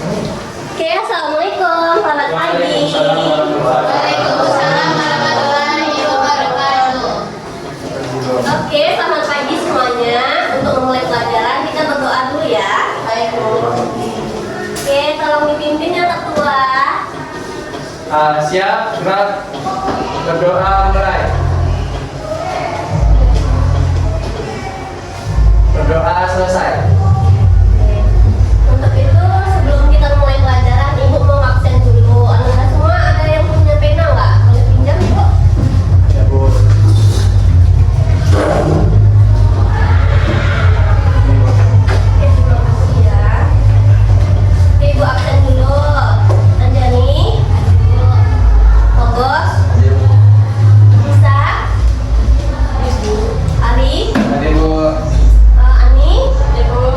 Oke, assalamualaikum, selamat pagi. Waalaikumsalam warahmatullahi wabarakatuh. Oke, selamat pagi semuanya. Untuk memulai pelajaran kita berdoa dulu ya. Baik, Bu. Oke, tolong dipimpin yang tertua. Siap, gerak, berdoa mulai. Berdoa selesai. Untuk itu sebelum kita mulai pelajaran, Ibu mau absen dulu. Anda semua ada yang punya pena nggak? Boleh pinjam, Ibu? Ya, Bu. Oke, terima kasih ya. Oke, Ibu absen dulu. Anjani, Ibu. Mogos, Bisa, Ari, Tadi, Bu. Ani, Ibu.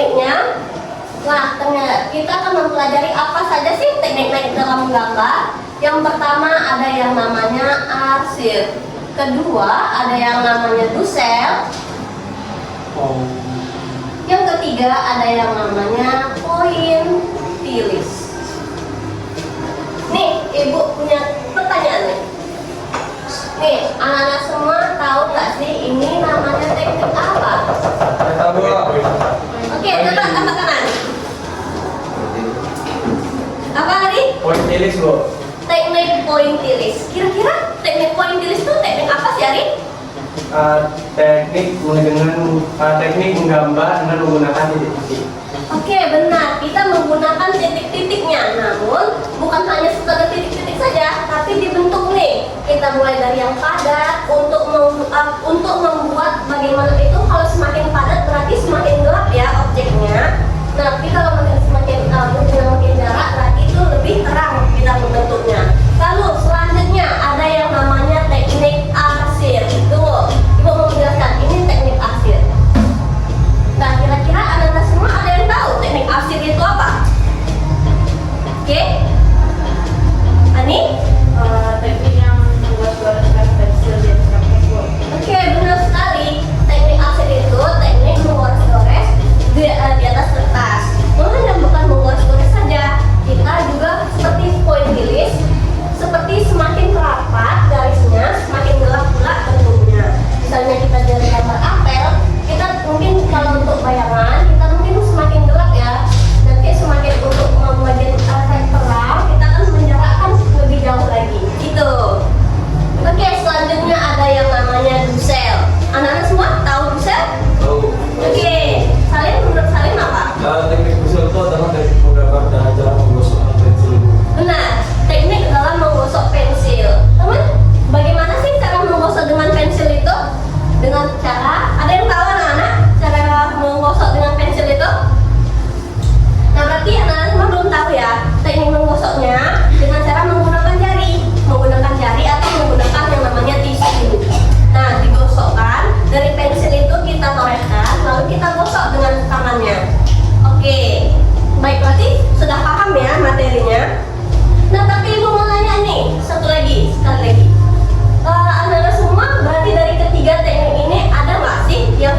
tekniknya. Nah, ternyata kita akan mempelajari apa saja sih teknik dalam menggambar. Yang pertama ada yang namanya arsir. Kedua ada yang namanya dusel. Yang ketiga ada yang namanya pointilis. Nih, ibu punya pertanyaan nih. Nih, anak-anak semua tahu nggak sih ini namanya teknik apa? Saya tahu Bu. Oke, coba angkat kanan. Apa tadi? Pointilis Bu. Teknik pointilis. Kira-kira teknik pointilis itu teknik apa sih, Ari? Teknik menggambar dengan menggunakan titik-titik. Oke, benar. Kita menggunakan titik-titiknya. Namun, bukan hanya sekadar titik-titik saja, tapi dibentuk nih. Kita mulai dari yang padat untuk membuat bagaimana itu. Kalau semakin padat berarti semakin gelap ya objeknya. Nah, tapi kalau semakin jarak berarti itu lebih terang kita membentuknya. Lalu selanjutnya ada yang namanya teknik arsir. Tunggu, ibu mau menjelaskan ini teknik arsir. Nah, kira-kira anak-anak semua ada yang tahu teknik arsir itu apa? Oke? Ani? Teknik yang menggoreskan pensil dan sampai. Oke, benar sekali. Teknik arsir itu teknik menggores-gores di atas kertas. Namun bukan menggores-gores saja, kita juga seperti pointilis, seperti semakin rapat garisnya, semakin gelap pula bentuknya. Misalnya kita dari gambar apel, kita mungkin kalau untuk bayangan, kita mungkin semakin gelap ya. Nanti semakin untuk membagian efek terang, kita akan menjarakkan lebih jauh lagi. Gitu. Oke, selanjutnya ada yang namanya dusel. Anak-anak semua tahu dusel? Tahu. Oke, menurut Salim apa? Teknik dusel itu adalah teknik menggambar dan cara menggosok pensil. Benar, teknik dalam menggosok pensil. Teman, bagaimana sih cara menggosok dengan pensil itu? Dengan cara, ada yang tahu anak-anak cara menggosok dengan pensil itu? Nah, berarti anak-anak semua belum tahu ya teknik menggosoknya dengan cara menggunakan jari atau menggunakan yang namanya tisu. Nah, digosokkan dari pensil itu kita torehkan, lalu kita gosok dengan tangannya. Oke, baik, berarti sudah paham ya materinya. Nah, tapi ibu mau nanya nih, sekali lagi. Anak-anak semua berarti dari ketiga teknik ini ada nggak sih yang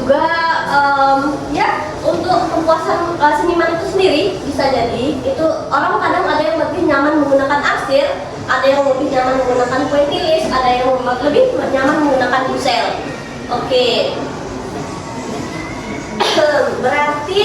juga ya untuk kepuasan seniman itu sendiri bisa jadi itu orang kadang ada yang lebih nyaman menggunakan arsir, ada yang lebih nyaman menggunakan pointilis, ada yang lebih nyaman menggunakan busel. Oke. Berarti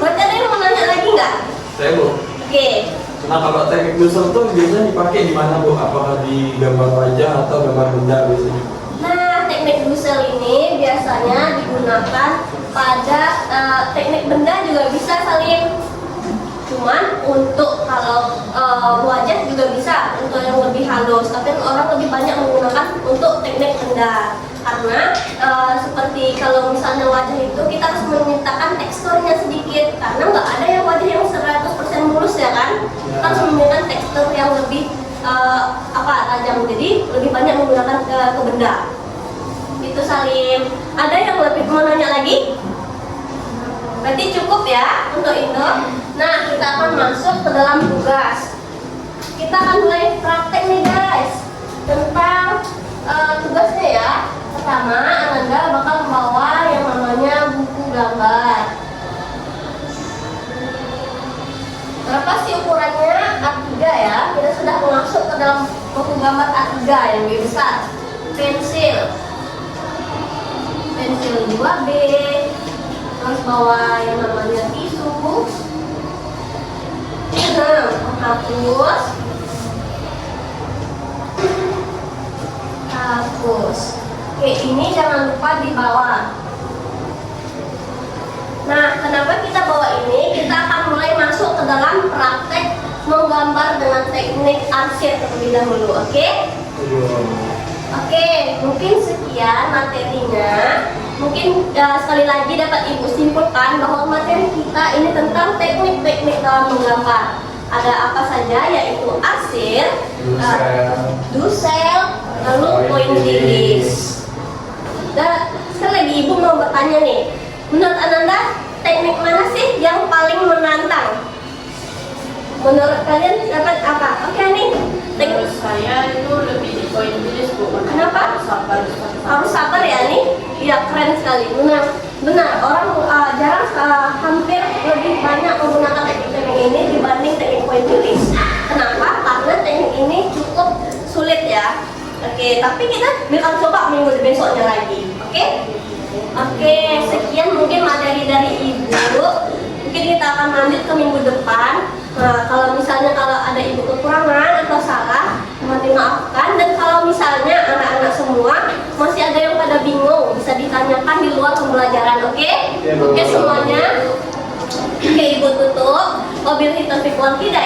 berarti ada yang mau nanya lagi nggak? Saya Bu. Oke. Nah kalau teknik busel tuh biasanya dipakai di mana Bu? Apakah di gambar wajah atau gambar benda biasanya? Nah, teknik busel ini biasanya digunakan pada teknik benda juga bisa saling. Cuman untuk kalau wajah juga bisa untuk yang lebih halus, tapi orang lebih banyak menggunakan untuk teknik benda karena seperti kalau misalnya wajah itu kita harus menyertakan teksturnya sedikit karena nggak ada yang wajah yang 100% mulus ya kan, harus menggunakan tekstur yang lebih tajam, jadi lebih banyak menggunakan ke benda. Itu Salim. Ada yang lebih mau nanya lagi? Berarti cukup ya untuk itu. Nah, kita akan masuk ke dalam tugas. Kita akan mulai praktek nih guys tentang tugasnya ya. Pertama, Ananda bakal membawa yang namanya buku gambar. Berapa sih ukurannya? A3 ya. Kita sudah masuk ke dalam buku gambar A3 yang lebih besar. Pensil 2B. Terus bawa yang namanya tisu, hapus. Oke, ini jangan lupa dibawa. Nah, kenapa kita bawa ini? Kita akan mulai masuk ke dalam praktek menggambar dengan teknik arsir terlebih dahulu, oke? Oke, mungkin sekian materinya. Mungkin sekali lagi dapat Ibu simpulkan bahwa materi kita ini tentang teknik-teknik dalam menggambar. Ada apa saja, yaitu arsir, dusel, lalu pointilis. Dan sekali lagi Ibu mau bertanya nih, menurut Ananda teknik mana sih yang paling menantang? Menurut kalian dapat apa? Oke nih, Menurut saya itu lebih di pointilis Bu. Kenapa? Harus sabar ya nih. Iya, keren sekali. Benar. Orang jarang hampir lebih banyak menggunakan teknik ini dibanding teknik pointilis. Kenapa? Karena teknik ini cukup sulit ya. Oke, tapi kita bakal coba minggu besoknya lagi. Oke, sekian mungkin materi dari Ibu. Mungkin kita akan lanjut ke minggu depan. Nah, kalau misalnya ada Ibu kekurangan atau salah, mohon dimaafkan. Dan kalau misalnya anak-anak semua masih ada yang pada bingung, bisa ditanyakan di luar pembelajaran, oke? Oke semuanya. Oke, Ibu tutup. Wabillahi taufiq wal hidayah.